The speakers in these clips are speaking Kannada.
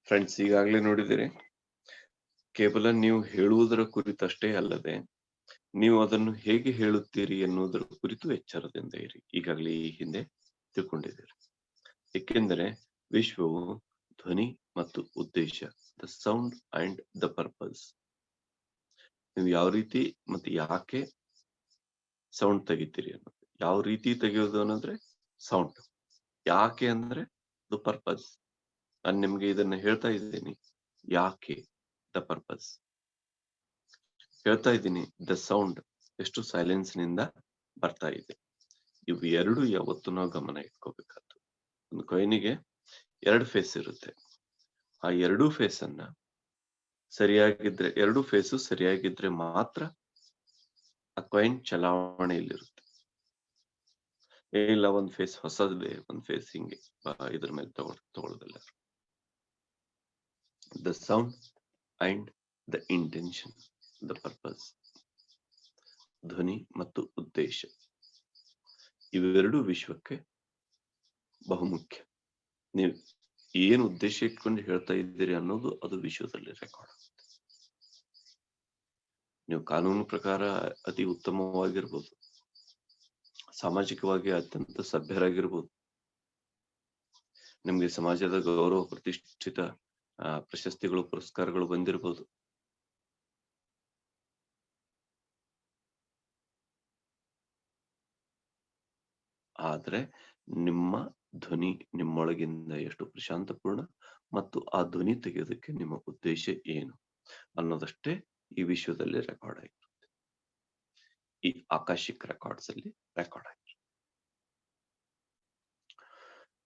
ಫ್ರೆಂಡ್ಸ್, ಈಗಾಗಲೇ ನೋಡಿದಿರಿ, ಕೇವಲ ನೀವು ಹೇಳುವುದರ ಕುರಿತಷ್ಟೇ ಅಲ್ಲದೆ ನೀವು ಅದನ್ನು ಹೇಗೆ ಹೇಳುತ್ತೀರಿ ಎನ್ನುವುದರ ಕುರಿತು ಎಚ್ಚರದಿಂದ ಇರಿ. ಈಗಾಗಲೇ ಈ ಹಿಂದೆ ತಿಳ್ಕೊಂಡಿದ್ದೀರಿ. ಏಕೆಂದರೆ ವಿಶ್ವವು ಧ್ವನಿ ಮತ್ತು ಉದ್ದೇಶ, the sound and the purpose. ನೀವು ಯಾವ ರೀತಿ ಮತ್ತೆ ಯಾಕೆ ಸೌಂಡ್ ತೆಗಿತೀರಿ ಅನ್ನೋದು. ಯಾವ ರೀತಿ ತೆಗೆಯೋದು ಅನ್ನೋದ್ರೆ ಸೌಂಡ್, ಯಾಕೆ ಅಂದ್ರೆ ದ ಪರ್ಪಸ್. ನಾನು ನಿಮ್ಗೆ ಇದನ್ನ ಹೇಳ್ತಾ ಇದ್ದೀನಿ, ಯಾಕೆ, ದ ಪರ್ಪಸ್ ಹೇಳ್ತಾ ಇದ್ದೀನಿ. ದ ಸೌಂಡ್ ಎಷ್ಟು ಸೈಲೆನ್ಸ್ ನಿಂದ ಬರ್ತಾ ಇದೆ. ಇವು ಎರಡು ಯಾವತ್ತು ನಾವು ಗಮನ ಇಟ್ಕೋಬೇಕಾದ್ದು. ಒಂದು ಕಾಯಿನಿಗೆ ಎರಡು ಫೇಸ್ ಇರುತ್ತೆ. ಆ ಎರಡೂ ಫೇಸ್ ಅನ್ನ ಸರಿಯಾಗಿದ್ರೆ, ಎರಡು ಫೇಸು ಸರಿಯಾಗಿದ್ರೆ ಮಾತ್ರ ಆ ಕಾಯಿನ್ ಚಲಾವಣೆಯಲ್ಲಿರುತ್ತೆ. ಇಲ್ಲ ಒಂದ್ ಫೇಸ್ ಹೊಸದೇ, ಒಂದ್ ಫೇಸ್ ಹಿಂಗೆ ಇದ್ರ ಮೇಲೆ ತಗೊಳ್ಳೋದಿಲ್ಲ. The sound and the intention, the purpose, ಧ್ವನಿ ಮತ್ತು ಉದ್ದೇಶ, ಇವೆರಡೂ ವಿಶ್ವಕ್ಕೆ ಬಹುಮುಖ್ಯ. ನೀವು ಏನು ಉದ್ದೇಶ ಇಟ್ಕೊಂಡು ಹೇಳ್ತಾ ಇದ್ದೀರಿ ಅನ್ನೋದು ಅದು ವಿಶ್ವದಲ್ಲಿ ರೆಕಾರ್ಡ್ ಆಗುತ್ತೆ. ನೀವು ಕಾನೂನು ಪ್ರಕಾರ ಅತಿ ಉತ್ತಮವಾಗಿರ್ಬೋದು, ಸಾಮಾಜಿಕವಾಗಿ ಅತ್ಯಂತ ಸಭ್ಯರಾಗಿರ್ಬೋದು, ನಿಮ್ಗೆ ಸಮಾಜದ ಗೌರವ ಪ್ರತಿಷ್ಠಿತ ಪ್ರಶಸ್ತಿಗಳು ಪುರಸ್ಕಾರಗಳು ಬಂದಿರಬಹುದು. ಆದ್ರೆ ನಿಮ್ಮ ಧ್ವನಿ ನಿಮ್ಮೊಳಗಿಂದ ಎಷ್ಟು ಪ್ರಶಾಂತಪೂರ್ಣ ಮತ್ತು ಆ ಧ್ವನಿ ತೆಗೆಯೋದಕ್ಕೆ ನಿಮ್ಮ ಉದ್ದೇಶ ಏನು ಅನ್ನೋದಷ್ಟೇ ಈ ವಿಶ್ವದಲ್ಲಿ ರೆಕಾರ್ಡ್ ಆಗಿರುತ್ತೆ. ಈ ಆಕಾಶಿಕ್ ರೆಕಾರ್ಡ್ಸ್ ಅಲ್ಲಿ ರೆಕಾರ್ಡ್ ಆಗಿರುತ್ತೆ.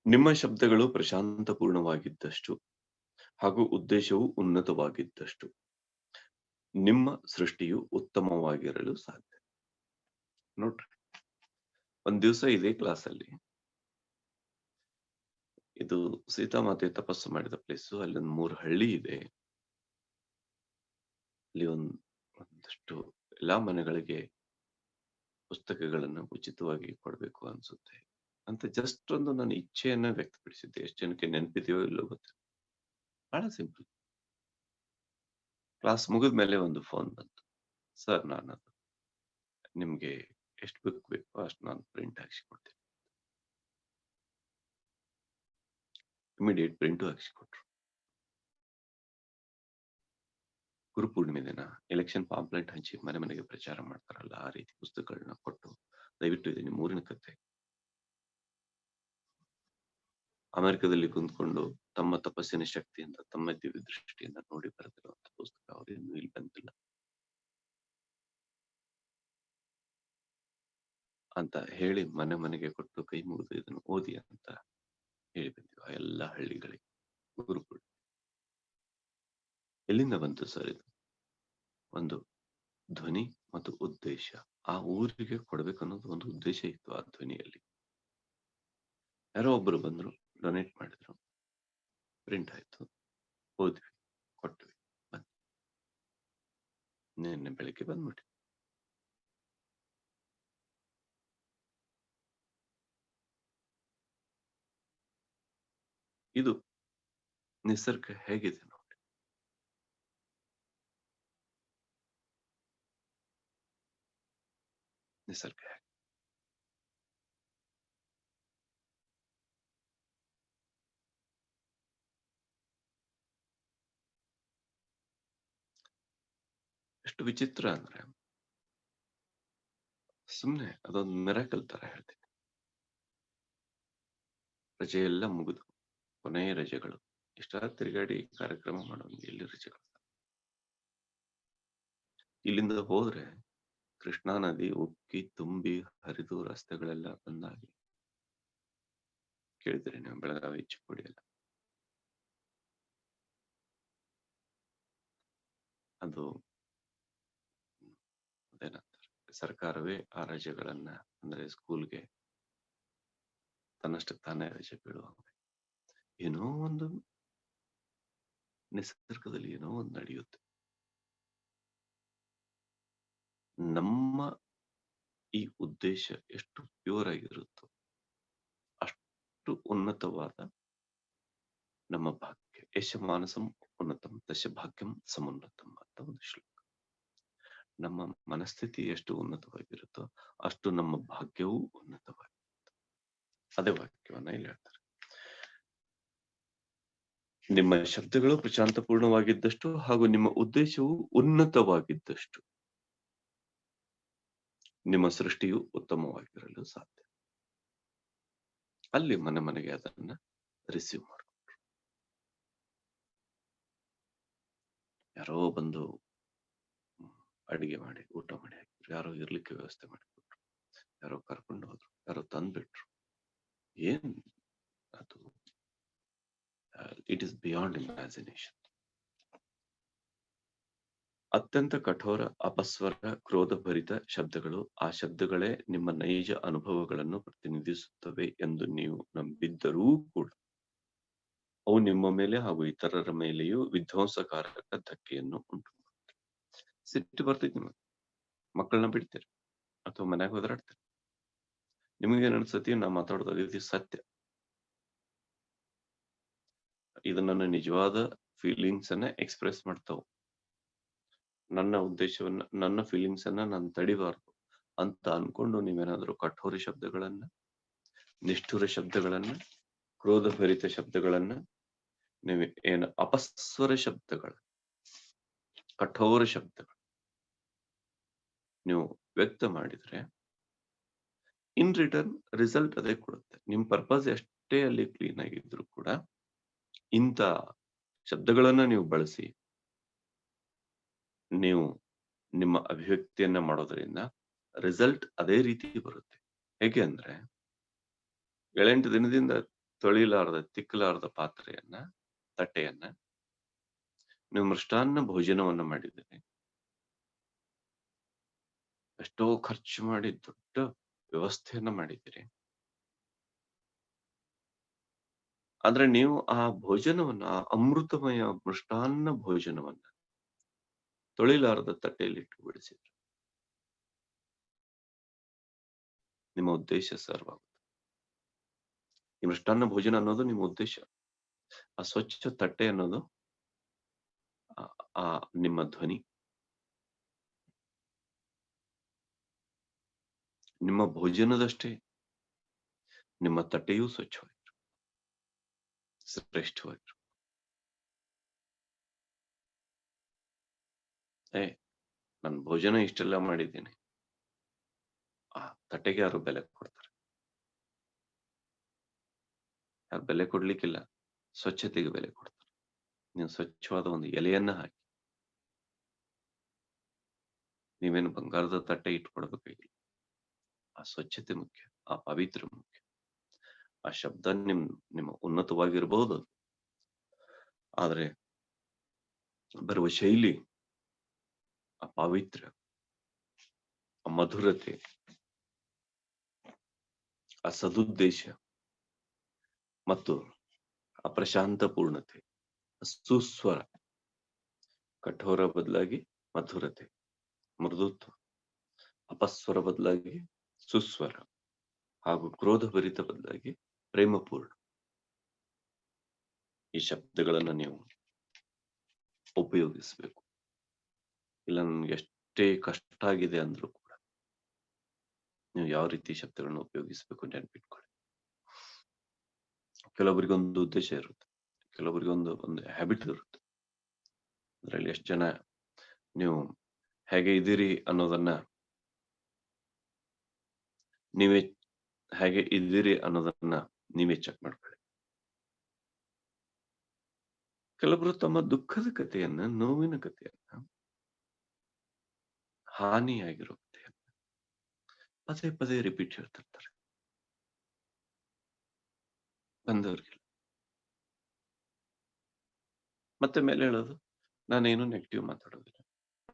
ನಿಮ್ಮ ಶಬ್ದಗಳು ಪ್ರಶಾಂತಪೂರ್ಣವಾಗಿದ್ದಷ್ಟು ಹಾಗೂ ಉದ್ದೇಶವು ಉನ್ನತವಾಗಿದ್ದಷ್ಟು ನಿಮ್ಮ ಸೃಷ್ಟಿಯು ಉತ್ತಮವಾಗಿರಲು ಸಾಧ್ಯ. ನೋಡ್ರಿ, ಒಂದ್ ದಿವಸ ಇದೇ ಕ್ಲಾಸ್ ಅಲ್ಲಿ, ಇದು ಸೀತಾಮಾತೆ ತಪಸ್ಸು ಮಾಡಿದ ಪ್ಲೇಸು, ಅಲ್ಲಿ ಒಂದು 3 ಹಳ್ಳಿ ಇದೆ. ಅಲ್ಲಿ ಒಂದಷ್ಟು ಎಲ್ಲಾ ಮನೆಗಳಿಗೆ ಪುಸ್ತಕಗಳನ್ನ ಉಚಿತವಾಗಿ ಕೊಡ್ಬೇಕು ಅನ್ಸುತ್ತೆ ಅಂತ ಜಸ್ಟ್ ಒಂದು ನನ್ನ ಇಚ್ಛೆಯನ್ನ ವ್ಯಕ್ತಪಡಿಸಿದ್ದೆ. ಎಷ್ಟು ಜನಕ್ಕೆ ನೆನಪಿದೆಯೋ ಇಲ್ಲೋ ಗೊತ್ತಿಲ್ಲ. ಬಹಳ ಸಿಂಪಲ್. ಕ್ಲಾಸ್ ಮುಗಿದ್ಮೇಲೆ ಒಂದು ಫೋನ್ ಬಂತು. ಸರ್, ನಾನು ನಿಮ್ಗೆ ಎಷ್ಟು ಬುಕ್ ಬೇಕು ಅಷ್ಟು ನಾನು ಪ್ರಿಂಟ್ ಹಾಕ್ಸಿಕೊಡ್ತೀನಿ. ಇಮಿಡಿಯೇಟ್ ಪ್ರಿಂಟು ಹಾಕ್ಸಿಕೊಟ್ರು. ಗುರುಪೂರ್ಣಿಮೆ ದಿನ ಎಲೆಕ್ಷನ್ ಪಾಂಪ್ಲೆಟ್ ಹಂಚಿ ಮನೆ ಮನೆಗೆ ಪ್ರಚಾರ ಮಾಡ್ತಾರಲ್ಲ, ಆ ರೀತಿ ಪುಸ್ತಕಗಳನ್ನ ಕೊಟ್ಟು, ದಯವಿಟ್ಟು ಇದು ನಿಮ್ಮ ಊರಿನ ಕತೆ. ಅಮೆರಿಕದಲ್ಲಿ ಕುಂತ್ಕೊಂಡು ತಮ್ಮ ತಪಸ್ಸಿನ ಶಕ್ತಿಯಿಂದ, ತಮ್ಮ ದಿವ್ಯ ದೃಷ್ಟಿಯಿಂದ ನೋಡಿ ಬರೆದಿರುವಂತ ಪುಸ್ತಕ, ಅವ್ರು ಇನ್ನೂ ಇಲ್ಲಿ ಬಂದಿಲ್ಲ ಅಂತ ಹೇಳಿ ಮನೆ ಮನೆಗೆ ಕೊಟ್ಟು ಕೈ ಮುಗಿದು ಇದನ್ನು ಓದಿ ಅಂತ ಹೇಳಿ ಬಂದಿವ ಎಲ್ಲ ಹಳ್ಳಿಗಳಿಗೆ. ಗುರುಪೂರ್ಣಿಮೆ ಎಲ್ಲಿಂದ ಬಂತು ಸರ್? ಇದು ಒಂದು ಧ್ವನಿ ಮತ್ತು ಉದ್ದೇಶ. ಆ ಊರಿಗೆ ಕೊಡ್ಬೇಕು ಅನ್ನೋದು ಒಂದು ಉದ್ದೇಶ ಇತ್ತು ಆ ಧ್ವನಿಯಲ್ಲಿ. ಯಾರೋ ಒಬ್ರು ಬಂದ್ರು, ಡೊನೇಟ್ ಮಾಡಿದ್ರು, ಪ್ರಿಂಟ್ ಆಯ್ತು, ಓದ್ವಿ, ಕೊಟ್ವಿ, ಬಂದ್ವಿ. ನಿನ್ನೆ ಬೆಳಿಗ್ಗೆ ಬಂದ್ಬಿಟ್ಟು ಇದು ನಿಸರ್ಗ ಹೇಗಿದೆ ನೋಡಿ. ನಿಸರ್ಗ ಎಷ್ಟು ವಿಚಿತ್ರ ಅಂದ್ರೆ, ಸುಮ್ನೆ ಅದೊಂದು ಮಿರಾಕಲ್ ತರ ಹೇಳ್ತೀನಿ. ರಜೆ ಎಲ್ಲ ಮುಗಿದು ಕೊನೆಯ ರಜೆಗಳು, ಇಷ್ಟ ತಿರುಗಾಡಿ ಕಾರ್ಯಕ್ರಮ ಮಾಡೋದು, ಎಲ್ಲಿ ರಜೆಗಳು. ಇಲ್ಲಿಂದ ಹೋದ್ರೆ ಕೃಷ್ಣಾ ನದಿ ಉಕ್ಕಿ ತುಂಬಿ ಹರಿದು ರಸ್ತೆಗಳೆಲ್ಲ ಬಂದಾಗಿ. ಕೇಳಿದ್ರೆ ನೀವು ಬೆಳಗಾವಿ ಚಿಕ್ಕೋಡಿ ಎಲ್ಲ, ಅದು ಅದೇನಂತಾರೆ, ಸರ್ಕಾರವೇ ಆ ರಜೆಗಳನ್ನ, ಅಂದ್ರೆ ಸ್ಕೂಲ್ಗೆ ತನ್ನಷ್ಟಕ್ಕೆ ತಾನೇ ರಜೆ ಬೀಳುವಂಗೆ. ಏನೋ ಒಂದು ನಿಸರ್ಗದಲ್ಲಿ ಏನೋ ಒಂದು ನಡೆಯುತ್ತೆ. ನಮ್ಮ ಈ ಉದ್ದೇಶ ಎಷ್ಟು ಪ್ಯೂರ್ ಆಗಿರುತ್ತೋ ಅಷ್ಟು ಉನ್ನತವಾದ ನಮ್ಮ ಭಾಗ್ಯ. ಯಶ ಮಾನಸಂ ಉನ್ನತಂ ತಶ ಭಾಗ್ಯಂ ಸಮುನ್ನತಂ ಅಂತ ಒಂದು ಶ್ಲೋಕ. ನಮ್ಮ ಮನಸ್ಥಿತಿ ಎಷ್ಟು ಉನ್ನತವಾಗಿರುತ್ತೋ ಅಷ್ಟು ನಮ್ಮ ಭಾಗ್ಯವೂ ಉನ್ನತವಾಗಿರುತ್ತೆ. ಅದೇ ವಾಕ್ಯವನ್ನ ಇಲ್ಲಿ ಹೇಳ್ತಾರೆ. ನಿಮ್ಮ ಶಬ್ದಗಳು ಪ್ರಶಾಂತಪೂರ್ಣವಾಗಿದ್ದಷ್ಟು ಹಾಗೂ ನಿಮ್ಮ ಉದ್ದೇಶವು ಉನ್ನತವಾಗಿದ್ದಷ್ಟು ನಿಮ್ಮ ಸೃಷ್ಟಿಯು ಉತ್ತಮವಾಗಿರಲು ಸಾಧ್ಯ. ಅಲ್ಲಿ ಮನೆಗೆ ಅದನ್ನ ರಿಸೀವ್ ಮಾಡ್ಕೊಂಡ್ರು. ಯಾರೋ ಬಂದು ಅಡಿಗೆ ಮಾಡಿ ಊಟ ಮಾಡಿ ಹಾಕಿದ್ರು, ಯಾರೋ ಇರ್ಲಿಕ್ಕೆ ವ್ಯವಸ್ಥೆ ಮಾಡಿಕೊಟ್ರು, ಯಾರೋ ಕರ್ಕೊಂಡು ಹೋದ್ರು, ಯಾರೋ ತಂದ್ಬಿಟ್ರು. ಏನ್ ಅದು? It is beyond imagination. ಅತ್ಯಂತ ಕಠೋರ ಅಪಸ್ವರ ಕ್ರೋಧಭರಿತ ಶಬ್ದಗಳು, ಆ ಶಬ್ದಗಳೇ ನಿಮ್ಮ ನೈಜ ಅನುಭವಗಳನ್ನು ಪ್ರತಿನಿಧಿಸುತ್ತವೆ ಎಂದು ನೀವು ನಂಬಿದ್ದರೂ ಕೂಡ ಅವು ನಿಮ್ಮ ಮೇಲೆ ಹಾಗೂ ಇತರರ ಮೇಲೆಯೂ ವಿಧ್ವಂಸಕಾರಕ ಧಕ್ಕೆಯನ್ನು ಉಂಟು ಮಾಡುತ್ತೆ. ಸಿಟ್ಟು ಬರ್ತೈತಿ ನಿಮಗೆ, ಮಕ್ಕಳನ್ನ ಬಿಡ್ತೀರಿ ಅಥವಾ ಮನ್ಯಾಗ ಹೋದರಾಡ್ತೀರಿ. ನಿಮಗೇನ್ ಅನ್ಸತಿ? ನಾ ಮಾತಾಡೋದಾಗ ಇದು ಸತ್ಯ, ಇದು ನನ್ನ ನಿಜವಾದ ಫೀಲಿಂಗ್ಸ್ ಅನ್ನ ಎಕ್ಸ್ಪ್ರೆಸ್ ಮಾಡ್ತಾವ, ನನ್ನ ಉದ್ದೇಶವನ್ನ, ನನ್ನ ಫೀಲಿಂಗ್ಸ್ ಅನ್ನ ನಾನು ತಡಿಬಾರ್ದು ಅಂತ ಅನ್ಕೊಂಡು ನೀವೇನಾದ್ರೂ ಕಠೋರ ಶಬ್ದಗಳನ್ನ, ನಿಷ್ಠುರ ಶಬ್ದಗಳನ್ನ, ಕ್ರೋಧಭರಿತ ಶಬ್ದಗಳನ್ನ, ನೀವು ಏನು ಅಪಸ್ವರ ಶಬ್ದಗಳ, ಕಠೋರ ಶಬ್ದಗಳು ನೀವು ವ್ಯಕ್ತ ಮಾಡಿದ್ರೆ ಇನ್ ರಿಟರ್ನ್ ರಿಸಲ್ಟ್ ಅದೇ ಕೊಡುತ್ತೆ. ನಿಮ್ ಪರ್ಪಸ್ ಎಷ್ಟೇ ಅಲ್ಲಿ ಕ್ಲೀನ್ ಆಗಿದ್ರು ಕೂಡ ಇಂಥ ಶಬ್ದಗಳನ್ನ ನೀವು ಬಳಸಿ ನೀವು ನಿಮ್ಮ ಅಭಿವ್ಯಕ್ತಿಯನ್ನ ಮಾಡೋದ್ರಿಂದ ರಿಸಲ್ಟ್ ಅದೇ ರೀತಿ ಬರುತ್ತೆ. ಹೇಗೆ ಅಂದ್ರೆ, 7-8 ದಿನದಿಂದ ತೊಳಿಲಾರದ ತಿಕ್ಕಲಾರದ ಪಾತ್ರೆಯನ್ನ, ತಟ್ಟೆಯನ್ನ ನೀವು ಮೃಷ್ಟಾನ್ನ ಭೋಜನವನ್ನ ಮಾಡಿದ್ದೀರಿ, ಎಷ್ಟೋ ಖರ್ಚು ಮಾಡಿ ದೊಡ್ಡ ವ್ಯವಸ್ಥೆಯನ್ನ ಮಾಡಿದ್ದೀರಿ. ಆದ್ರೆ ನೀವು ಆ ಭೋಜನವನ್ನ, ಆ ಅಮೃತಮಯ ಮೃಷ್ಟಾನ್ನ ಭೋಜನವನ್ನ ತೊಳಿಲಾರದ ತಟ್ಟೆಯಲ್ಲಿ ಇಟ್ಟು ಬಿಡಿಸಿದ್ರು, ನಿಮ್ಮ ಉದ್ದೇಶ ಸರ್ವ್ ಆಗುತ್ತೆ. ಈ ಮೃಷ್ಟಾನ್ನ ಭೋಜನ ಅನ್ನೋದು ನಿಮ್ಮ ಉದ್ದೇಶ. ಆ ಸ್ವಚ್ಛ ತಟ್ಟೆ ಅನ್ನೋದು ಆ ನಿಮ್ಮ ಧ್ವನಿ. ನಿಮ್ಮ ಭೋಜನದಷ್ಟೇ ನಿಮ್ಮ ತಟ್ಟೆಯೂ ಸ್ವಚ್ಛವಾಗಿರು, ಶ್ರೇಷ್ಠವಾಗಿರು. ನನ್ನ ಭೋಜನ ಇಷ್ಟೆಲ್ಲ ಮಾಡಿದ್ದೀನಿ, ಆ ತಟ್ಟೆಗೆ ಯಾರು ಬೆಲೆ ಕೊಡ್ತಾರೆ? ಯಾರು ಬೆಲೆ ಕೊಡ್ಲಿಕ್ಕಿಲ್ಲ, ಸ್ವಚ್ಛತೆಗೆ ಬೆಲೆ ಕೊಡ್ತಾರೆ. ನೀವು ಸ್ವಚ್ಛವಾದ ಒಂದು ಎಲೆಯನ್ನ ಹಾಕಿ, ನೀವೇನು ಬಂಗಾರದ ತಟ್ಟೆ ಇಟ್ಕೊಡ್ಬೇಕಾಗಿಲ್ಲ. ಆ ಸ್ವಚ್ಛತೆ ಮುಖ್ಯ, ಆ ಪವಿತ್ರ ಮುಖ್ಯ. ಆ ಶಬ್ದ ನಿಮ್ಮ ಉನ್ನತವಾಗಿರ್ಬಹುದು, ಆದ್ರೆ ಬರುವ ಶೈಲಿ, ಆ ಪಾವಿತ್ರ್ಯ, ಆ ಮಧುರತೆ, ಆ ಸದುದ್ದೇಶ ಮತ್ತು ಆ ಪ್ರಶಾಂತ ಪೂರ್ಣತೆ, ಸುಸ್ವರ, ಕಠೋರ ಬದಲಾಗಿ ಮಧುರತೆ, ಮೃದುತ್ವ, ಅಪಸ್ವರ ಬದಲಾಗಿ ಸುಸ್ವರ, ಹಾಗೂ ಕ್ರೋಧಭರಿತ ಬದಲಾಗಿ ಪ್ರೇಮಪೂರ್ಣ. ಈ ಶಬ್ದಗಳನ್ನ ನೀವು ಉಪಯೋಗಿಸ್ಬೇಕು. ಇಲ್ಲ ನನ್ಗೆ ಎಷ್ಟೇ ಕಷ್ಟ ಆಗಿದೆ ಅಂದ್ರೂ ಕೂಡ ನೀವು ಯಾವ ರೀತಿ ಶಬ್ದಗಳನ್ನ ಉಪಯೋಗಿಸ್ಬೇಕು ನೆನ್ಪಿಟ್ಕೊಳ್ಳಿ. ಕೆಲವರಿಗೊಂದು ಉದ್ದೇಶ ಇರುತ್ತೆ, ಕೆಲವರಿಗೊಂದು ಹ್ಯಾಬಿಟ್ ಇರುತ್ತೆ. ಅದರಲ್ಲಿ ಎಷ್ಟು ಜನ ನೀವು ಹೇಗೆ ಇದ್ದೀರಿ ಅನ್ನೋದನ್ನ ನೀವೇ ಚೆಕ್ ಮಾಡ್ಕೊಳ್ಳಿ. ಕೆಲವರು ತಮ್ಮ ದುಃಖದ ಕಥೆಯನ್ನ, ನೋವಿನ ಕಥೆಯನ್ನ, ಹಾನಿಯಾಗಿರೋ ಕಥೆಯನ್ನ ಪದೇ ಪದೇ ರಿಪೀಟ್ ಹೇಳ್ತಿರ್ತಾರೆ ಬಂದವ್ರಿಗೆ. ಮತ್ತೆ ಮೇಲೆ ಹೇಳೋದು, ನಾನೇನು ನೆಗೆಟಿವ್ ಮಾತಾಡೋದಿಲ್ಲ,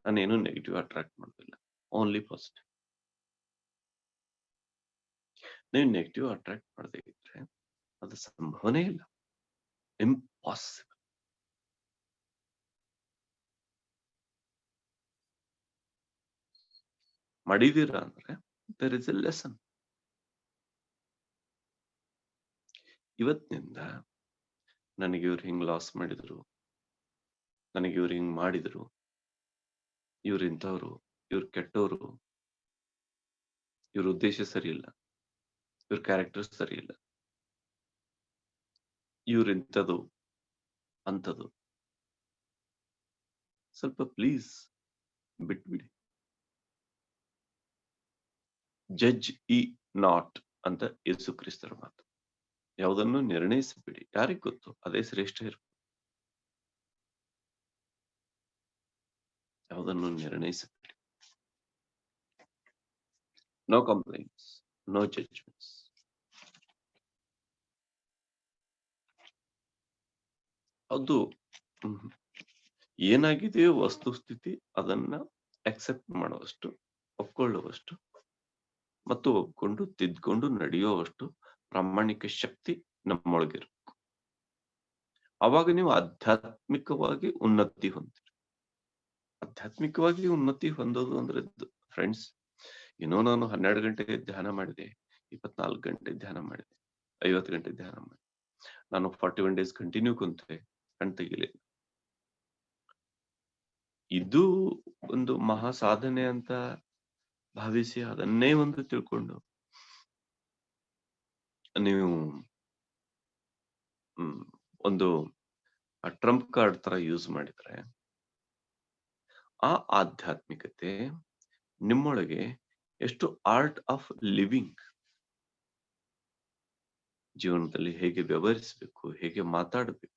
ನಾನೇನು ನೆಗೆಟಿವ್ ಅಟ್ರಾಕ್ಟ್ ಮಾಡೋದಿಲ್ಲ, ಓನ್ಲಿ ಪಾಸಿಟಿವ್. ನೀವು ನೆಗೆಟಿವ್ ಅಟ್ರಾಕ್ಟ್ ಮಾಡದೇ ಇದ್ರೆ ಅದು ಸಂಭವನೇ ಇಲ್ಲ, ಇಂಪಾಸಿಬಲ್. ಮಾಡಿದೀರಾ ಅಂದ್ರೆ ದೇರ್ ಇಸ್ ಎ ಲೆಸನ್. ಇವತ್ತಿನಿಂದ ನನಗೆ ಇವ್ರು ಹಿಂಗ್ ಲಾಸ್ ಮಾಡಿದ್ರು, ನನಗೆ ಇವ್ರು ಹಿಂಗ್ ಮಾಡಿದ್ರು, ಇವ್ರು ಇಂಥವ್ರು, ಇವ್ರು ಕೆಟ್ಟವರು, ಇವ್ರ ಉದ್ದೇಶ ಸರಿ ಇಲ್ಲ, ಇವ್ರ ಕ್ಯಾರೆಕ್ಟರ್ ಸರಿ ಇಲ್ಲ, ಇವ್ರ ಇಂಥದ್ದು ಅಂಥದ್ದು. ಸ್ವಲ್ಪ ಪ್ಲೀಸ್ ಬಿಟ್ಬಿಡಿ. ಜಡ್ಜ್ ಇ ನಾಟ್ ಅಂತ ಯೇಸು ಕ್ರಿಸ್ತರ ಮಾತು. ಯಾವುದನ್ನು ನಿರ್ಣಯಿಸಬೇಡಿ, ಯಾರಿಗ್ ಗೊತ್ತು ಅದೇ ಶ್ರೇಷ್ಠ ಇರು. ಯಾವುದನ್ನು ನಿರ್ಣಯಿಸಬೇಡಿ. No complaints, no judgments. ಅದು ಏನಾಗಿದೆಯೋ ವಸ್ತುಸ್ಥಿತಿ ಅದನ್ನ ಅಕ್ಸೆಪ್ಟ್ ಮಾಡುವಷ್ಟು, ಒಪ್ಕೊಳ್ಳುವಷ್ಟು ಮತ್ತು ಒಪ್ಕೊಂಡು ತಿದ್ಕೊಂಡು ನಡೆಯುವಷ್ಟು ಪ್ರಾಮಾಣಿಕ ಶಕ್ತಿ ನಮ್ಮೊಳಗಿರು. ಅವಾಗ ನೀವು ಆಧ್ಯಾತ್ಮಿಕವಾಗಿ ಉನ್ನತಿ ಹೊಂದಿರಿ. ಆಧ್ಯಾತ್ಮಿಕವಾಗಿ ಉನ್ನತಿ ಹೊಂದೋದು ಅಂದ್ರೆ ಫ್ರೆಂಡ್ಸ್, ಏನೋ ನಾನು 12 ಗಂಟೆ ಧ್ಯಾನ ಮಾಡಿದೆ, 24 ಗಂಟೆ ಧ್ಯಾನ ಮಾಡಿದೆ, 50 ಗಂಟೆ ಧ್ಯಾನ ಮಾಡಿದೆ, ನಾನು 41 ಡೇಸ್ ಕಂಟಿನ್ಯೂ ಕುಂತೆ, ಕಣ್ ತೆಗಿಲಿಲ್ಲ. ಇದು ಒಂದು ಮಹಾ ಸಾಧನೆ ಅಂತ ಭಾವಿಸಿ ಅದನ್ನೇ ಒಂದು ತಿಳ್ಕೊಂಡು ನೀವು ಒಂದು ಟ್ರಂಪ್ ಕಾರ್ಡ್ ತರ ಯೂಸ್ ಮಾಡಿದ್ರೆ, ಆ ಆಧ್ಯಾತ್ಮಿಕತೆ ನಿಮ್ಮೊಳಗೆ ಎಷ್ಟು ಆರ್ಟ್ ಆಫ್ ಲಿವಿಂಗ್, ಜೀವನದಲ್ಲಿ ಹೇಗೆ ವ್ಯವಹರಿಸಬೇಕು, ಹೇಗೆ ಮಾತಾಡಬೇಕು,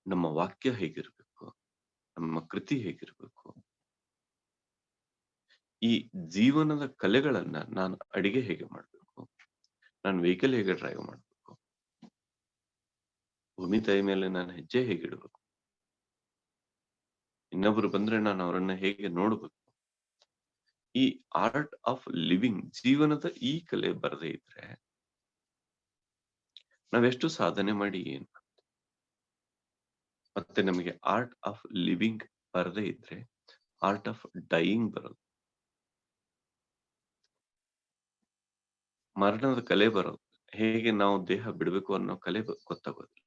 ನಮ್ಮ ವಾಕ್ಯ ಹೇಗಿರ್ಬೇಕು, ನಮ್ಮ ಕೃತಿ ಹೇಗಿರ್ಬೇಕು, ಈ ಜೀವನದ ಕಲೆಗಳನ್ನ ನಾನು ಅಡಿಗೆ ಹೇಗೆ ಮಾಡ್ಬೇಕು, ನಾನು ವೆಹಿಕಲ್ ಹೇಗೆ ಡ್ರೈವ್ ಮಾಡ್ಬೇಕು, ಭೂಮಿ ತಾಯಿ ಮೇಲೆ ನಾನು ಹೆಜ್ಜೆ ಹೇಗೆ ಇಡಬೇಕು, ಇನ್ನೊಬ್ರು ಬಂದ್ರೆ ನಾನು ಅವರನ್ನ ಹೇಗೆ ನೋಡ್ಬೇಕು, ಈ ಆರ್ಟ್ ಆಫ್ ಲಿವಿಂಗ್, ಜೀವನದ ಈ ಕಲೆ ಬರದೇ ಇದ್ರೆ ನಾವೆಷ್ಟು ಸಾಧನೆ ಮಾಡಿ ಏನು. ಮತ್ತೆ ನಮಗೆ ಆರ್ಟ್ ಆಫ್ ಲಿವಿಂಗ್ ಬರದೇ ಇದ್ರೆ ಆರ್ಟ್ ಆಫ್ ಡೈಯಿಂಗ್ ಬರೋದು, ಮರಣದ ಕಲೆ ಬರೋದು. ಹೇಗೆ ನಾವು ದೇಹ ಬಿಡಬೇಕು ಅನ್ನೋ ಕಲೆ ಗೊತ್ತಾಗೋದಿಲ್ಲ.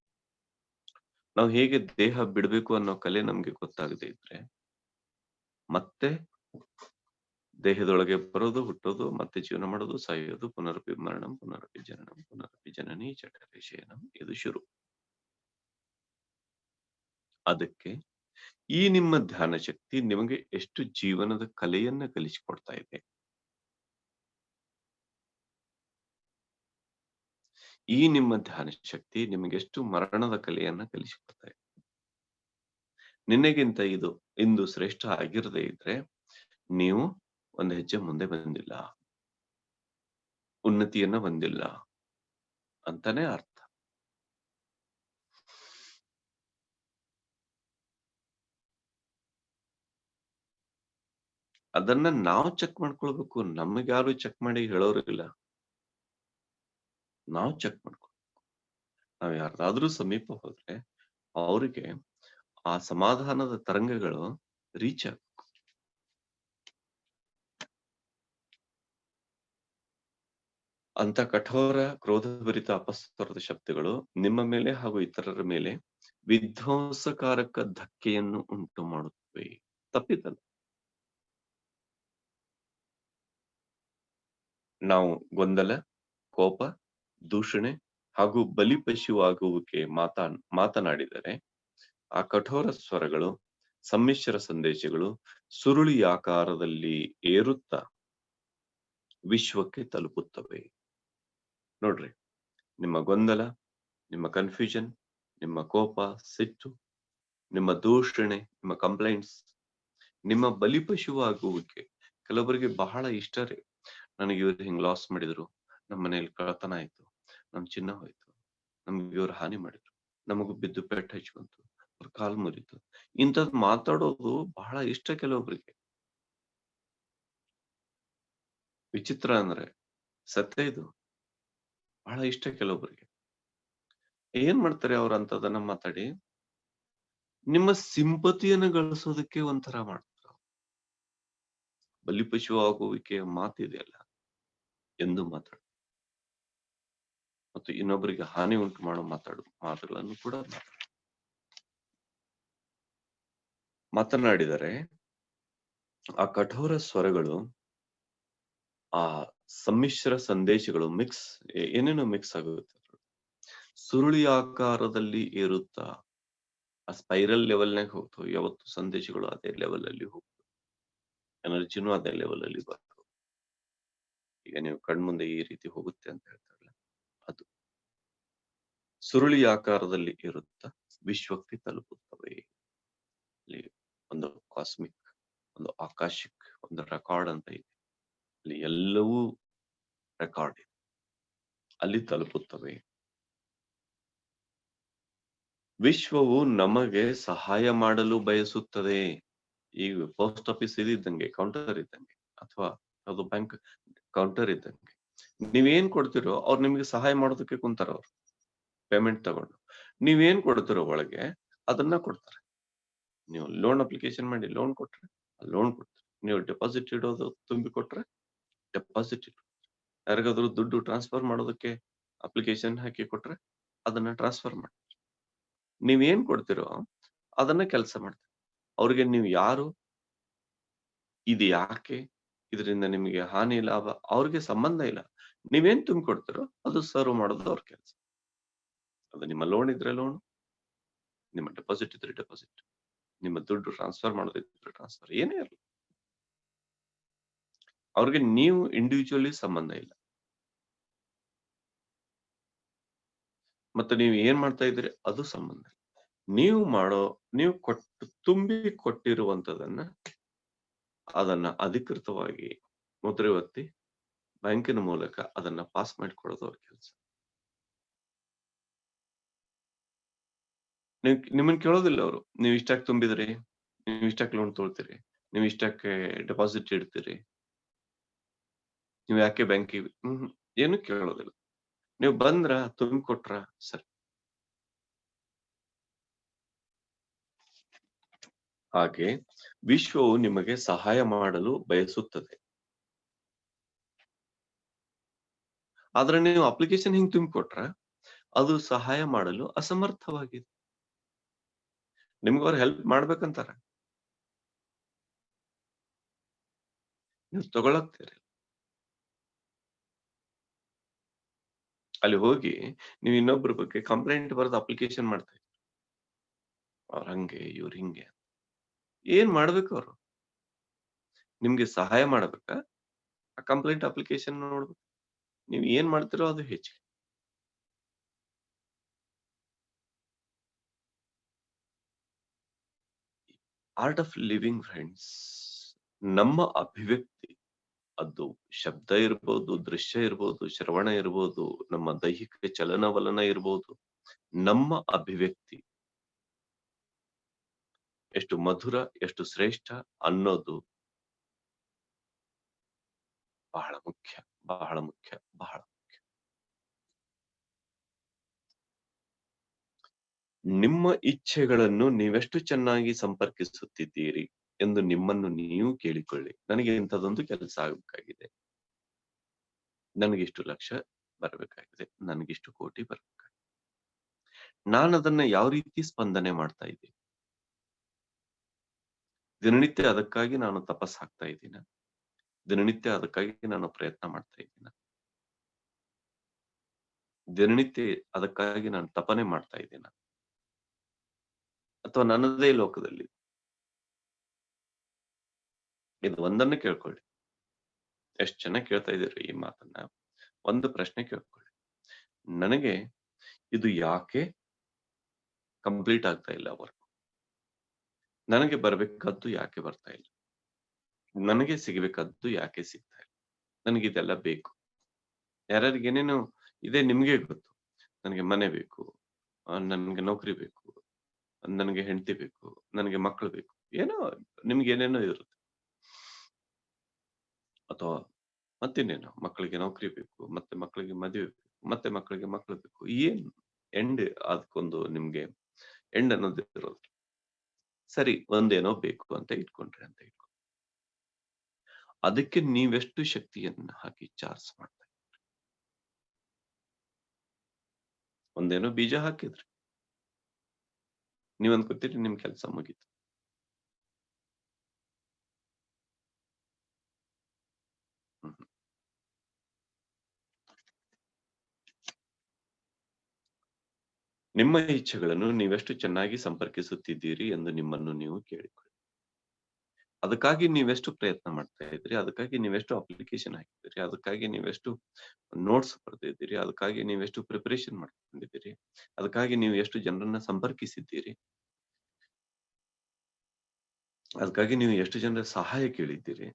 ನಾವು ಹೇಗೆ ದೇಹ ಬಿಡಬೇಕು ಅನ್ನೋ ಕಲೆ ನಮ್ಗೆ ಗೊತ್ತಾಗದೇ ಇದ್ರೆ ಮತ್ತೆ ದೇಹದೊಳಗೆ ಬರೋದು, ಹುಟ್ಟೋದು, ಮತ್ತೆ ಜೀವನ ಮಾಡೋದು, ಸಾಯೋದು, ಪುನರಪಿ ಮರಣಂ, ಪುನರಪಿ ಜನನಂ, ಪುನರಪಿ ಜನನಿ ಜಠರೇ ಶಯನಂ, ಇದು ಶುರು. ಅದಕ್ಕೆ ಈ ನಿಮ್ಮ ಧ್ಯಾನ ಶಕ್ತಿ ನಿಮಗೆ ಎಷ್ಟು ಜೀವನದ ಕಲೆಯನ್ನ ಕಲಿಸಿಕೊಡ್ತಾ ಇದೆ, ಈ ನಿಮ್ಮ ಧ್ಯಾನ ಶಕ್ತಿ ನಿಮಗೆಷ್ಟು ಮರಣದ ಕಲೆಯನ್ನ ಕಲಿಸಿಕೊಡ್ತಾ ಇದೆ. ನಿನ್ನೆಗಿಂತ ಇದು ಇಂದು ಶ್ರೇಷ್ಠ ಆಗಿರದೇ ಇದ್ರೆ ನೀವು ಒಂದು ಹೆಜ್ಜೆ ಮುಂದೆ ಬಂದಿಲ್ಲ, ಉನ್ನತಿಯನ್ನ ಹೊಂದಿಲ್ಲ ಅಂತಾನೆ ಅರ್ಥ. ಅದನ್ನ ನಾವು ಚೆಕ್ ಮಾಡ್ಕೊಳ್ಬೇಕು, ನಮಗೆ ಯಾರು ಚೆಕ್ ಮಾಡಿ ಹೇಳೋರಿಲ್ಲ, ನಾವು ಚೆಕ್ ಮಾಡ್ಕೊಳ್ಬೇಕು. ನಾವ್ ಯಾರ್ದಾದ್ರೂ ಸಮೀಪ ಹೋದ್ರೆ ಅವ್ರಿಗೆ ಆ ಸಮಾಧಾನದ ತರಂಗಗಳು ರೀಚ್ ಆಗ್ಬೇಕು. ಅಂತ ಕಠೋರ ಕ್ರೋಧಭರಿತ ಅಪಸ್ವರದ ಶಬ್ದಗಳು ನಿಮ್ಮ ಮೇಲೆ ಹಾಗೂ ಇತರರ ಮೇಲೆ ವಿಧ್ವಂಸಕಾರಕ ಧಕ್ಕೆಯನ್ನು ಉಂಟು ಮಾಡುತ್ತವೆ. ತಪ್ಪಿದ್ದಲ್ಲ. ನಾವು ಗೊಂದಲ, ಕೋಪ, ದೂಷಣೆ ಹಾಗೂ ಬಲಿಪಶುವಾಗುವಿಕೆ ಮಾತನಾಡಿದರೆ ಆ ಕಠೋರ ಸ್ವರಗಳು, ಸಮ್ಮಿಶ್ರ ಸಂದೇಶಗಳು ಸುರುಳಿ ಆಕಾರದಲ್ಲಿ ಏರುತ್ತಾ ವಿಶ್ವಕ್ಕೆ ತಲುಪುತ್ತವೆ. ನೋಡ್ರಿ, ನಿಮ್ಮ ಗೊಂದಲ, ನಿಮ್ಮ ಕನ್ಫ್ಯೂಷನ್, ನಿಮ್ಮ ಕೋಪ, ಸಿಟ್ಟು, ನಿಮ್ಮ ದೂಷಣೆ, ನಿಮ್ಮ ಕಂಪ್ಲೇಂಟ್ಸ್, ನಿಮ್ಮ ಬಲಿಪಶುವಾಗುವಿಕೆ ಕೆಲವರಿಗೆ ಬಹಳ ಇಷ್ಟ ರೀ. ನನಗೆ ಇವ್ರು ಹಿಂಗ್ ಲಾಸ್ ಮಾಡಿದ್ರು, ನಮ್ಮ ಮನೇಲಿ ಕಳತನ ಆಯ್ತು, ನಮ್ ಚಿನ್ನ ಹೋಯ್ತು, ನಮ್ಗೆ ಇವ್ರು ಹಾನಿ ಮಾಡಿದ್ರು, ನಮಗೂ ಬಿದ್ದು ಪೆಟ್ಟು ಹಚ್ಕೊಂತು, ಅವ್ರ ಕಾಲ್ ಮುರಿತು, ಇಂಥದ್ ಮಾತಾಡೋದು ಬಹಳ ಇಷ್ಟ ಕೆಲವೊಬ್ರಿಗೆ. ವಿಚಿತ್ರ ಅಂದ್ರೆ ಸತ್ಯ ಇದು, ಬಹಳ ಇಷ್ಟ ಕೆಲವೊಬ್ರಿಗೆ. ಏನ್ ಮಾಡ್ತಾರೆ ಅವ್ರ ಅಂತದನ್ನ ಮಾತಾಡಿ ನಿಮ್ಮ ಸಿಂಪತಿಯನ್ನ ಗಳಿಸೋದಕ್ಕೆ ಒಂಥರ ಮಾಡ್ತಾರೆ. ಬಲಿಪಶು ಆಗುವಿಕೆಯ ಮಾತಿದೆಯಲ್ಲ ಎಂದು ಮಾತಾಡ. ಮತ್ತು ಇನ್ನೊಬ್ಬರಿಗೆ ಹಾನಿ ಉಂಟು ಮಾಡೋ ಮಾತುಗಳನ್ನು ಕೂಡ ಮಾತನಾಡಿದರೆ ಆ ಕಠೋರ ಸ್ವರಗಳು, ಆ ಸಮ್ಮಿಶ್ರ ಸಂದೇಶಗಳು ಏನೇನೋ ಮಿಕ್ಸ್ ಆಗುತ್ತೆ. ಸುರುಳಿ ಆಕಾರದಲ್ಲಿ ಏರುತ್ತಾ ಆ ಸ್ಪೈರಲ್ ಲೆವೆಲ್ನಾಗ ಹೋಗ್ತವೆ. ಯಾವತ್ತು ಸಂದೇಶಗಳು ಅದೇ ಲೆವೆಲ್ ಅಲ್ಲಿ ಹೋಗ್ತವೆ, ಎನರ್ಜಿನೂ ಅದೇ ಲೆವೆಲ್ ಅಲ್ಲಿ ಬರ್ತವೆ. ಈಗ ನೀವು ಕಣ್ಮುಂದೆ ಈ ರೀತಿ ಹೋಗುತ್ತೆ ಅಂತ ಹೇಳ್ತಾರಲ್ಲ, ಅದು ಸುರುಳಿ ಆಕಾರದಲ್ಲಿ ಇರುತ್ತಾ ವಿಶ್ವಕ್ಕೆ ತಲುಪುತ್ತವೆ. ಅಲ್ಲಿ ಒಂದು ಕಾಸ್ಮಿಕ್, ಒಂದು ಆಕಾಶಿಕ್, ಒಂದು ರೆಕಾರ್ಡ್ ಅಂತ ಇದೆ. ಅಲ್ಲಿ ಎಲ್ಲವೂ ರೆಕಾರ್ಡ್ ಇದೆ, ಅಲ್ಲಿ ತಲುಪುತ್ತವೆ. ವಿಶ್ವವು ನಮಗೆ ಸಹಾಯ ಮಾಡಲು ಬಯಸುತ್ತದೆ. ಈಗ ಪೋಸ್ಟ್ ಆಫೀಸ್ ಇದ್ದಂಗೆ, ಕೌಂಟರ್ ಇದ್ದಂಗೆ, ಅಥವಾ ಅದು ಬ್ಯಾಂಕ್ ಕೌಂಟರ್ ಇದ್ದಂಗೆ. ನೀವೇನ್ ಕೊಡ್ತಿರೋ ಅವ್ರು ನಿಮ್ಗೆ ಸಹಾಯ ಮಾಡೋದಕ್ಕೆ ಕುಂತಾರ. ಅವ್ರು ಪೇಮೆಂಟ್ ತಗೊಂಡು ನೀವೇನ್ ಕೊಡ್ತಿರೋ ಒಳಗೆ ಅದನ್ನ ಕೊಡ್ತಾರೆ. ನೀವು ಲೋನ್ ಅಪ್ಲಿಕೇಶನ್ ಮಾಡಿ ಲೋನ್ ಕೊಟ್ರೆ ಲೋನ್ ಕೊಡ್ತಾರೆ. ನೀವು ಡೆಪಾಸಿಟ್ ಇಡೋದು ತುಂಬಿ ಕೊಟ್ರೆ ಡೆಪಾಸಿಟ್ ಇಡು. ಯಾರಿಗಾದ್ರೂ ದುಡ್ಡು ಟ್ರಾನ್ಸ್ಫರ್ ಮಾಡೋದಕ್ಕೆ ಅಪ್ಲಿಕೇಶನ್ ಹಾಕಿ ಕೊಟ್ರೆ ಅದನ್ನ ಟ್ರಾನ್ಸ್ಫರ್ ಮಾಡಿ. ನೀವೇನ್ ಕೊಡ್ತಿರೋ ಅದನ್ನ ಕೆಲಸ ಮಾಡ್ತಾರೆ. ಅವ್ರಿಗೆ ನೀವು ಯಾರು, ಇದು ಯಾಕೆ, ಇದರಿಂದ ನಿಮಗೆ ಹಾನಿ ಲಾಭ ಅವ್ರಿಗೆ ಸಂಬಂಧ ಇಲ್ಲ. ನೀವೇನ್ ತುಂಬಿಕೊಡ್ತಿರೋ ಅದು ಸರ್ವ್ ಮಾಡೋದು ಅವ್ರ ಕೆಲಸ. ಅದು ನಿಮ್ಮ ಲೋನ್ ಇದ್ರೆ ಲೋನ್, ನಿಮ್ಮ ಡೆಪಾಸಿಟ್ ಇದ್ರೆ ಡೆಪಾಸಿಟ್, ನಿಮ್ಮ ದುಡ್ಡು ಟ್ರಾನ್ಸ್ಫರ್ ಮಾಡೋದಿದ್ರೆ ಟ್ರಾನ್ಸ್ಫರ್, ಏನೇ ಇರಲಿ ಅವ್ರಿಗೆ ನೀವು ಇಂಡಿವಿಜುವಲಿ ಸಂಬಂಧ ಇಲ್ಲ. ಮತ್ತೆ ನೀವು ಏನ್ ಮಾಡ್ತಾ ಇದ್ದೀರಿ ಅದು ಸಂಬಂಧ. ನೀವು ತುಂಬಿ ಕೊಟ್ಟಿರುವಂತದನ್ನ ಅದನ್ನ ಅಧಿಕೃತವಾಗಿ ಮುದ್ರೆ ಒತ್ತಿ ಬ್ಯಾಂಕಿನ ಮೂಲಕ ಅದನ್ನ ಪಾಸ್ ಮಾಡಿಕೊಡೋದು ಅವ್ರ ಕೆಲಸ. ನಿಮ್ಮನ್ನ ಕೇಳೋದಿಲ್ಲ ಅವರು. ನೀವು ಇಷ್ಟಕ್ಕೆ ತುಂಬಿದ್ರಿ, ನೀವು ಇಷ್ಟಕ್ಕೆ ಲೋನ್ ತೊಳ್ತೀರಿ, ನೀವು ಇಷ್ಟಕ್ಕೆ ಡೆಪಾಸಿಟ್ ಇಡ್ತೀರಿ, ನೀವು ಯಾಕೆ ಬ್ಯಾಂಕಿಗೆ ಏನು ಕೇಳೋದಿಲ್ಲ. ನೀವು ಬಂದ್ರ ತುಂಬಿಕೊಟ್ರ ಸರಿ. ಹಾಗೆ ವಿಶ್ವವು ನಿಮಗೆ ಸಹಾಯ ಮಾಡಲು ಬಯಸುತ್ತದೆ. ಆದ್ರೆ ನೀವು ಅಪ್ಲಿಕೇಶನ್ ಹಿಂಗ್ ತುಂಬಿಕೊಟ್ರ ಅದು ಸಹಾಯ ಮಾಡಲು ಅಸಮರ್ಥವಾಗಿದೆ. ನಿಮ್ಗೆ ಅವ್ರು ಹೆಲ್ಪ್ ಮಾಡ್ಬೇಕಂತಾರ, ನೀವು ತಗೊಳಕ್ತೀರಿ. ಅಲ್ಲಿ ಹೋಗಿ ನೀವು ಇನ್ನೊಬ್ಬರ ಬಗ್ಗೆ ಕಂಪ್ಲೇಂಟ್ ಬರೆದು ಅಪ್ಲಿಕೇಶನ್ ಮಾಡ್ತಾ ಇದ್ದೀರಿ. ಅವ್ರ ಹಂಗೆ ಇವ್ರ ಹಿಂಗೆ ಏನ್ ಮಾಡ್ಬೇಕು? ಅವರು ನಿಮ್ಗೆ ಸಹಾಯ ಮಾಡ್ಬೇಕಾ? ಆ ಕಂಪ್ಲೇಂಟ್ ಅಪ್ಲಿಕೇಶನ್ ನೋಡ್ಬೇಕು. ನೀವು ಏನ್ ಮಾಡ್ತಿರೋ ಅದು ಹೆಚ್ಚಿಗೆ. ಆರ್ಟ್ ಆಫ್ ಲಿವಿಂಗ್ ಫ್ರೆಂಡ್ಸ್, ನಮ್ಮ ಅಭಿವ್ಯಕ್ತಿ, ಅದು ಶಬ್ದ ಇರ್ಬೋದು, ದೃಶ್ಯ ಇರ್ಬೋದು, ಶ್ರವಣ ಇರ್ಬೋದು, ನಮ್ಮ ದೈಹಿಕ ಚಲನವಲನ ಇರ್ಬೋದು, ನಮ್ಮ ಅಭಿವ್ಯಕ್ತಿ ಎಷ್ಟು ಮಧುರ, ಎಷ್ಟು ಶ್ರೇಷ್ಠ ಅನ್ನೋದು ಬಹಳ ಮುಖ್ಯ, ಬಹಳ ಮುಖ್ಯ, ಬಹಳ ಮುಖ್ಯ. ನಿಮ್ಮ ಇಚ್ಛೆಗಳನ್ನು ನೀವೆಷ್ಟು ಚೆನ್ನಾಗಿ ಸಂಪರ್ಕಿಸುತ್ತಿದ್ದೀರಿ ಎಂದು ನಿಮ್ಮನ್ನು ನೀವು ಕೇಳಿಕೊಳ್ಳಿ. ನನಗೆ ಇಂಥದೊಂದು ಕೆಲಸ ಆಗಬೇಕಾಗಿದೆ, ನನಗಿಷ್ಟು ಲಕ್ಷ ಬರಬೇಕಾಗಿದೆ, ನನಗಿಷ್ಟು ಕೋಟಿ ಬರಬೇಕಾಗಿದೆ. ನಾನು ಅದನ್ನ ಯಾವ ರೀತಿ ಸ್ಪಂದನೆ ಮಾಡ್ತಾ ಇದ್ದೀನಿ? ದಿನನಿತ್ಯ ಅದಕ್ಕಾಗಿ ನಾನು ತಪಸ್ ಹಾಕ್ತಾ ಇದ್ದೀನ? ದಿನನಿತ್ಯ ಅದಕ್ಕಾಗಿ ನಾನು ಪ್ರಯತ್ನ ಮಾಡ್ತಾ ಇದ್ದೀನ? ದಿನನಿತ್ಯ ಅದಕ್ಕಾಗಿ ನಾನು ತಪನೆ ಮಾಡ್ತಾ ಇದ್ದೀನ? ಅಥವಾ ನನ್ನದೇ ಲೋಕದಲ್ಲಿ? ಇದು ಒಂದನ್ನ ಕೇಳ್ಕೊಳ್ಳಿ. ಎಷ್ಟು ಚೆನ್ನಾಗಿ ಕೇಳ್ತಾ ಇದ್ದೀರಿ ಈ ಮಾತನ್ನ. ಒಂದು ಪ್ರಶ್ನೆ ಕೇಳ್ಕೊಳ್ಳಿ, ನನಗೆ ಇದು ಯಾಕೆ ಕಂಪ್ಲೀಟ್ ಆಗ್ತಾ ಇಲ್ಲ ವರ್ಕ್? ನನಗೆ ಬರ್ಬೇಕಾದ್ದು ಯಾಕೆ ಬರ್ತಾ ಇಲ್ಲ? ನನಗೆ ಸಿಗಬೇಕಾದ್ದು ಯಾಕೆ ಸಿಗ್ತಾ ಇಲ್ಲ? ನನಗಿದೆಲ್ಲ ಬೇಕು. ಯಾರ್ಯಾರಿಗೆ ಏನೇನೋ ಇದೆ ನಿಮ್ಗೆ ಗೊತ್ತು. ನನಗೆ ಮನೆ ಬೇಕು, ನನ್ಗೆ ನೌಕರಿ ಬೇಕು, ನನಗೆ ಹೆಂಡತಿ ಬೇಕು, ನನಗೆ ಮಕ್ಕಳು ಬೇಕು, ಏನೋ ನಿಮ್ಗೆ ಏನೇನೋ ಇರುತ್ತೆ. ಅಥವಾ ಮತ್ತಿನ್ನೇನೋ ಮಕ್ಕಳಿಗೆ ನೌಕರಿ ಬೇಕು, ಮತ್ತೆ ಮಕ್ಕಳಿಗೆ ಮದುವೆ ಬೇಕು, ಮತ್ತೆ ಮಕ್ಕಳಿಗೆ ಮಕ್ಕಳು ಬೇಕು. ಏನ್ ಎಂಡ್ ಅದಕ್ಕೊಂದು ನಿಮ್ಗೆ ಎಂಡ್ ಅನ್ನೋದು ಇರೋದು. ಸರಿ, ಒಂದೇನೋ ಬೇಕು ಅಂತ ಇಟ್ಕೊಂಡ್ರೆ ಅಂತ ಇಟ್ಕೊ. ಅದಕ್ಕೆ ನೀವೆಷ್ಟು ಶಕ್ತಿಯನ್ನ ಹಾಕಿ ಚಾರ್ಜ್ ಮಾಡ್ತಾ ಒಂದೇನೋ ಬೀಜ ಹಾಕಿದ್ರಿ. ನೀವ್ ಅನ್ಕೋತೀರಿ ನಿಮ್ ಕೆಲ್ಸ ಮುಗೀತು. ಹ್ಮ್. ನಿಮ್ಮ ಇಚ್ಛೆಗಳನ್ನು ನೀವೆಷ್ಟು ಚೆನ್ನಾಗಿ ಸಂಪರ್ಕಿಸುತ್ತಿದ್ದೀರಿ ಎಂದು ನಿಮ್ಮನ್ನು ನೀವು ಕೇಳಿಕೊಳ್ಳಿ. ಅದಕ್ಕಾಗಿ ನೀವೆಷ್ಟು ಪ್ರಯತ್ನ ಮಾಡ್ತಾ ಇದ್ರಿ? ಅದಕ್ಕಾಗಿ ನೀವೆಷ್ಟು ಅಪ್ಲಿಕೇಶನ್ ಹಾಕಿದ್ದೀರಿ? ಅದಕ್ಕಾಗಿ ನೀವೆಷ್ಟು ನೋಟ್ಸ್ ಬರ್ದಿದ್ದೀರಿ? ಅದಕ್ಕಾಗಿ ನೀವೆಷ್ಟು ಪ್ರಿಪರೇಷನ್ ಮಾಡ್ಕೊಂಡಿದ್ದೀರಿ? ಅದಕ್ಕಾಗಿ ನೀವು ಎಷ್ಟು ಜನರನ್ನ ಸಂಪರ್ಕಿಸಿದ್ದೀರಿ? ಅದಕ್ಕಾಗಿ ನೀವು ಎಷ್ಟು ಜನರ ಸಹಾಯ ಕೇಳಿದ್ದೀರಿ?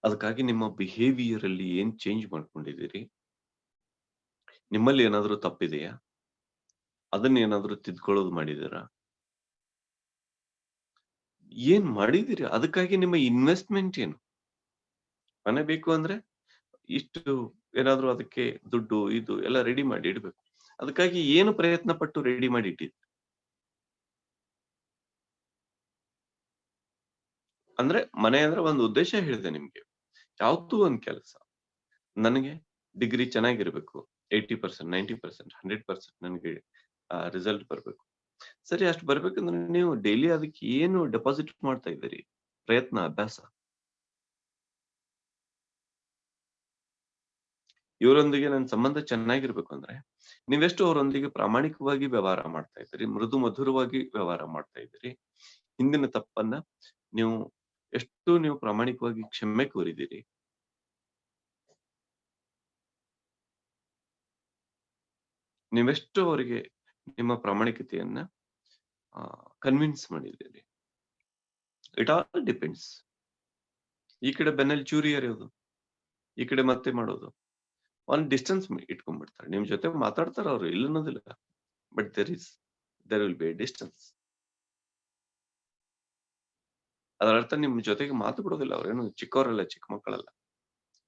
ಅದಕ್ಕಾಗಿ ನಿಮ್ಮ ಬಿಹೇವಿಯರ್ ಅಲ್ಲಿ ಏನ್ ಚೇಂಜ್ ಮಾಡ್ಕೊಂಡಿದ್ದೀರಿ? ನಿಮ್ಮಲ್ಲಿ ಏನಾದ್ರೂ ತಪ್ಪಿದೆಯಾ? ಅದನ್ನೇನಾದ್ರೂ ತಿದ್ಕೊಳ್ಳೋದು ಮಾಡಿದೀರಾ? ಏನ್ ಮಾಡಿದೀರಿ? ಅದಕ್ಕಾಗಿ ನಿಮ್ಮ ಇನ್ವೆಸ್ಟ್‌ಮೆಂಟ್ ಏನು? ಮನೆ ಬೇಕು ಅಂದ್ರೆ ಇಷ್ಟು ಏನಾದ್ರೂ ಅದಕ್ಕೆ ದುಡ್ಡು, ಇದು ಎಲ್ಲ ರೆಡಿ ಮಾಡಿ ಇಡ್ಬೇಕು. ಅದಕ್ಕಾಗಿ ಏನು ಪ್ರಯತ್ನ ಪಟ್ಟು ರೆಡಿ ಮಾಡಿ ಇಟ್ಟಿದ್ದು? ಅಂದ್ರೆ ಮನೆ ಅಂದ್ರೆ ಒಂದು ಉದ್ದೇಶ ಹೇಳಿದೆ ನಿಮ್ಗೆ. ಯಾವತ್ತೂ ಒಂದ್ ಕೆಲಸ. ನನಗೆ ಡಿಗ್ರಿ ಚೆನ್ನಾಗಿರ್ಬೇಕು. 80% 90% 100% ನನಗೆ ರಿಸಲ್ಟ್ ಬರ್ಬೇಕು. ಸರಿ ಅಷ್ಟು ಬರ್ಬೇಕಂದ್ರೆ ನೀವು ಡೈಲಿ ಅದಕ್ಕೆ ಏನು ಡೆಪಾಸಿಟ್ ಮಾಡ್ತಾ ಇದ್ದೀರಿ? ಪ್ರಯತ್ನ, ಅಭ್ಯಾಸ. ಇವರೊಂದಿಗೆ ನನ್ನ ಸಂಬಂಧ ಚೆನ್ನಾಗಿರ್ಬೇಕು ಅಂದ್ರೆ, ನೀವೆಷ್ಟು ಅವರೊಂದಿಗೆ ಪ್ರಾಮಾಣಿಕವಾಗಿ ವ್ಯವಹಾರ ಮಾಡ್ತಾ ಇದ್ದೀರಿ? ಮೃದು ಮಧುರವಾಗಿ ವ್ಯವಹಾರ ಮಾಡ್ತಾ ಇದ್ದೀರಿ? ಹಿಂದಿನ ತಪ್ಪನ್ನ ನೀವು ಎಷ್ಟು ನೀವು ಪ್ರಾಮಾಣಿಕವಾಗಿ ಕ್ಷಮೆ ಕೋರಿದ್ದೀರಿ? ನೀವೆಷ್ಟು ಅವರಿಗೆ ನಿಮ್ಮ ಪ್ರಾಮಾಣಿಕತೆಯನ್ನ ಕನ್ವಿನ್ಸ್ ಮಾಡಿದ್ದೀರಿ? It all depends. ಈ ಕಡೆ ಬೆನ್ನಲ್ಲಿ ಚೂರಿ ಎರೆಯೋದು, ಈ ಕಡೆ ಮತ್ತೆ ಮಾಡೋದು. ಒಂದ್ ಡಿಸ್ಟನ್ಸ್ ಇಟ್ಕೊಂಡ್ಬಿಡ್ತಾರೆ. ನಿಮ್ ಜೊತೆ ಮಾತಾಡ್ತಾರ ಅವ್ರು, ಇಲ್ಲ ಅನ್ನೋದಿಲ್ಲ. But there will be a distance. ಅದರ ಅರ್ಥ ನಿಮ್ ಜೊತೆಗೆ ಮಾತು ಬಿಡೋದಿಲ್ಲ. ಅವ್ರೇನು ಚಿಕ್ಕವರಲ್ಲ, ಚಿಕ್ಕ ಮಕ್ಕಳಲ್ಲ.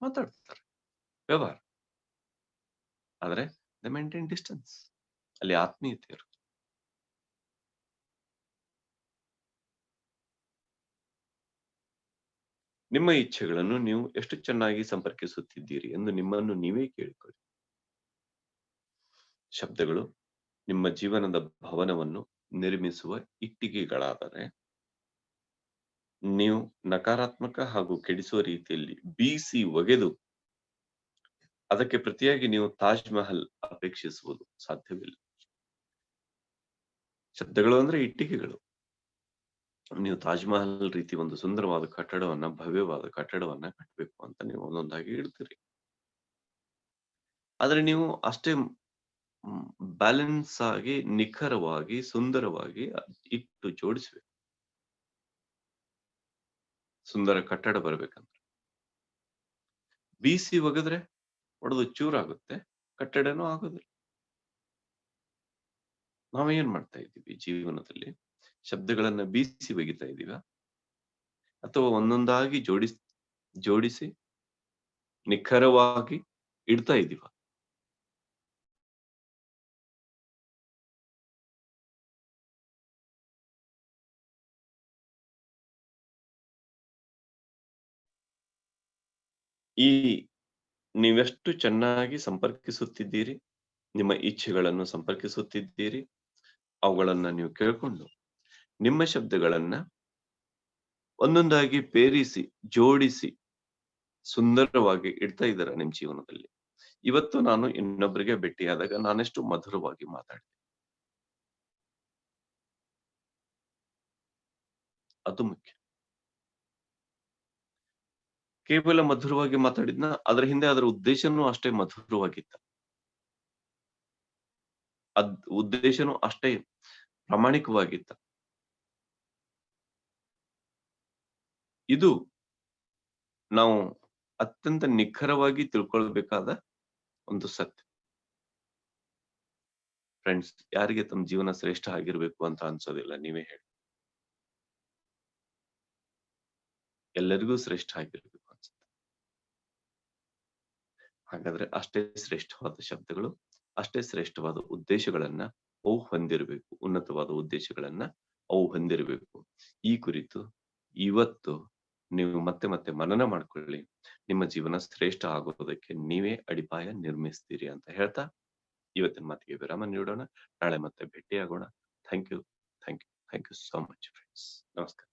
ಮಾತಾಡ್ತಾರೆ. ವ್ಯವಹಾರ. ಆದ್ರೆ ದೇ ಮೇಂಟೈನ್ ಡಿಸ್ಟನ್ಸ್. ಅಲ್ಲಿ ಆತ್ಮೀಯತೆ ಇರುತ್ತೆ. ನಿಮ್ಮ ಇಚ್ಛೆಗಳನ್ನು ನೀವು ಎಷ್ಟು ಚೆನ್ನಾಗಿ ಸಂಪರ್ಕಿಸುತ್ತಿದ್ದೀರಿ ಎಂದು ನಿಮ್ಮನ್ನು ನೀವೇ ಕೇಳಿಕೊಳ್ಳಿ. ಶಬ್ದಗಳು ನಿಮ್ಮ ಜೀವನದ ಭವನವನ್ನು ನಿರ್ಮಿಸುವ ಇಟ್ಟಿಗೆಗಳಾದರೆ, ನೀವು ನಕಾರಾತ್ಮಕ ಹಾಗೂ ಕೆಡಿಸುವ ರೀತಿಯಲ್ಲಿ ಬೀಸಿ ಒಗೆದು ಅದಕ್ಕೆ ಪ್ರತಿಯಾಗಿ ನೀವು ತಾಜ್ ಮಹಲ್ ಅಪೇಕ್ಷಿಸುವುದು ಸಾಧ್ಯವಿಲ್ಲ. ಶಬ್ದಗಳು ಅಂದ್ರೆ ಇಟ್ಟಿಗೆಗಳು. ನೀವು ತಾಜ್ ಮಹಲ್ ರೀತಿ ಒಂದು ಸುಂದರವಾದ ಕಟ್ಟಡವನ್ನ, ಭವ್ಯವಾದ ಕಟ್ಟಡವನ್ನ ಕಟ್ಟಬೇಕು ಅಂತ ನೀವು ಒಂದೊಂದಾಗಿ ಇಡ್ತೀರಿ. ಆದ್ರೆ ನೀವು ಅಷ್ಟೇ ಬ್ಯಾಲೆನ್ಸ್ ಆಗಿ, ನಿಖರವಾಗಿ, ಸುಂದರವಾಗಿ ಇಟ್ಟು ಜೋಡಿಸ್ಬೇಕು. ಸುಂದರ ಕಟ್ಟಡ ಬರ್ಬೇಕಂದ್ರೆ. ಬೀಸಿ ಒಗೆದ್ರೆ ಒಡೆದು ಚೂರಾಗುತ್ತೆ, ಕಟ್ಟಡನೂ ಆಗೋದಿಲ್ಲ. ನಾವೇನ್ ಮಾಡ್ತಾ ಇದ್ದೀವಿ ಜೀವನದಲ್ಲಿ? ಶಬ್ದಗಳನ್ನ ಬೀಸಿ ಒಗಿತಾ ಇದ್ದೀವಾ? ಅಥವಾ ಒಂದೊಂದಾಗಿ ಜೋಡಿಸಿ ನಿಖರವಾಗಿ ಇಡ್ತಾ ಇದ್ದೀವಾ? ಈ ನೀವೆಷ್ಟು ಚೆನ್ನಾಗಿ ಸಂಪರ್ಕಿಸುತ್ತಿದ್ದೀರಿ, ನಿಮ್ಮ ಇಚ್ಛೆಗಳನ್ನು ಸಂಪರ್ಕಿಸುತ್ತಿದ್ದೀರಿ, ಅವುಗಳನ್ನ ನೀವು ಕೇಳ್ಕೊಂಡು, ನಿಮ್ಮ ಶಬ್ದಗಳನ್ನ ಒಂದೊಂದಾಗಿ ಪೇರಿಸಿ, ಜೋಡಿಸಿ, ಸುಂದರವಾಗಿ ಇಡ್ತಾ ಇದ್ದೀರಾ ನಿಮ್ ಜೀವನದಲ್ಲಿ. ಇವತ್ತು ನಾನು ಇನ್ನೊಬ್ಬರಿಗೆ ಭೇಟಿಯಾದಾಗ ನಾನೆಷ್ಟು ಮಧುರವಾಗಿ ಮಾತಾಡ್ತೀನಿ. ಅದು ಮುಖ್ಯ. ಕೇವಲ ಮಧುರವಾಗಿ ಮಾತಾಡಿದ್ನ, ಅದರ ಹಿಂದೆ ಅದರ ಉದ್ದೇಶನೂ ಅಷ್ಟೇ ಮಧುರವಾಗಿತ್ತ. ಉದ್ದೇಶನೂ ಅಷ್ಟೇ ಪ್ರಾಮಾಣಿಕವಾಗಿತ್ತ. ಇದು ನಾವು ಅತ್ಯಂತ ನಿಖರವಾಗಿ ತಿಳ್ಕೊಳ್ಬೇಕಾದ ಒಂದು ಸತ್ಯ. ಫ್ರೆಂಡ್ಸ್, ಯಾರಿಗೆ ತಮ್ಮ ಜೀವನ ಶ್ರೇಷ್ಠ ಆಗಿರ್ಬೇಕು ಅಂತ ಅನ್ಸೋದಿಲ್ಲ, ನೀವೇ ಹೇಳಿ. ಎಲ್ಲರಿಗೂ ಶ್ರೇಷ್ಠ ಆಗಿರ್ಬೇಕು ಅನ್ಸುತ್ತೆ. ಹಾಗಾದ್ರೆ ಅಷ್ಟೇ ಶ್ರೇಷ್ಠವಾದ ಶಬ್ದಗಳು, ಅಷ್ಟೇ ಶ್ರೇಷ್ಠವಾದ ಉದ್ದೇಶಗಳನ್ನ ಅವು ಹೊಂದಿರಬೇಕು. ಉನ್ನತವಾದ ಉದ್ದೇಶಗಳನ್ನ ಅವು ಹೊಂದಿರಬೇಕು. ಈ ಕುರಿತು ಇವತ್ತು ನೀವು ಮತ್ತೆ ಮತ್ತೆ ಮನನ ಮಾಡ್ಕೊಳ್ಳಿ. ನಿಮ್ಮ ಜೀವನ ಶ್ರೇಷ್ಠ ಆಗೋದಕ್ಕೆ ನೀವೇ ಅಡಿಪಾಯ ನಿರ್ಮಿಸ್ತೀರಿ ಅಂತ ಹೇಳ್ತಾ ಇವತ್ತಿನ ಮಾತಿಗೆ ವಿರಾಮ ನೀಡೋಣ. ನಾಳೆ ಮತ್ತೆ ಭೇಟಿಯಾಗೋಣ. Thank you, thank you, thank you so much friends. ನಮಸ್ಕಾರ.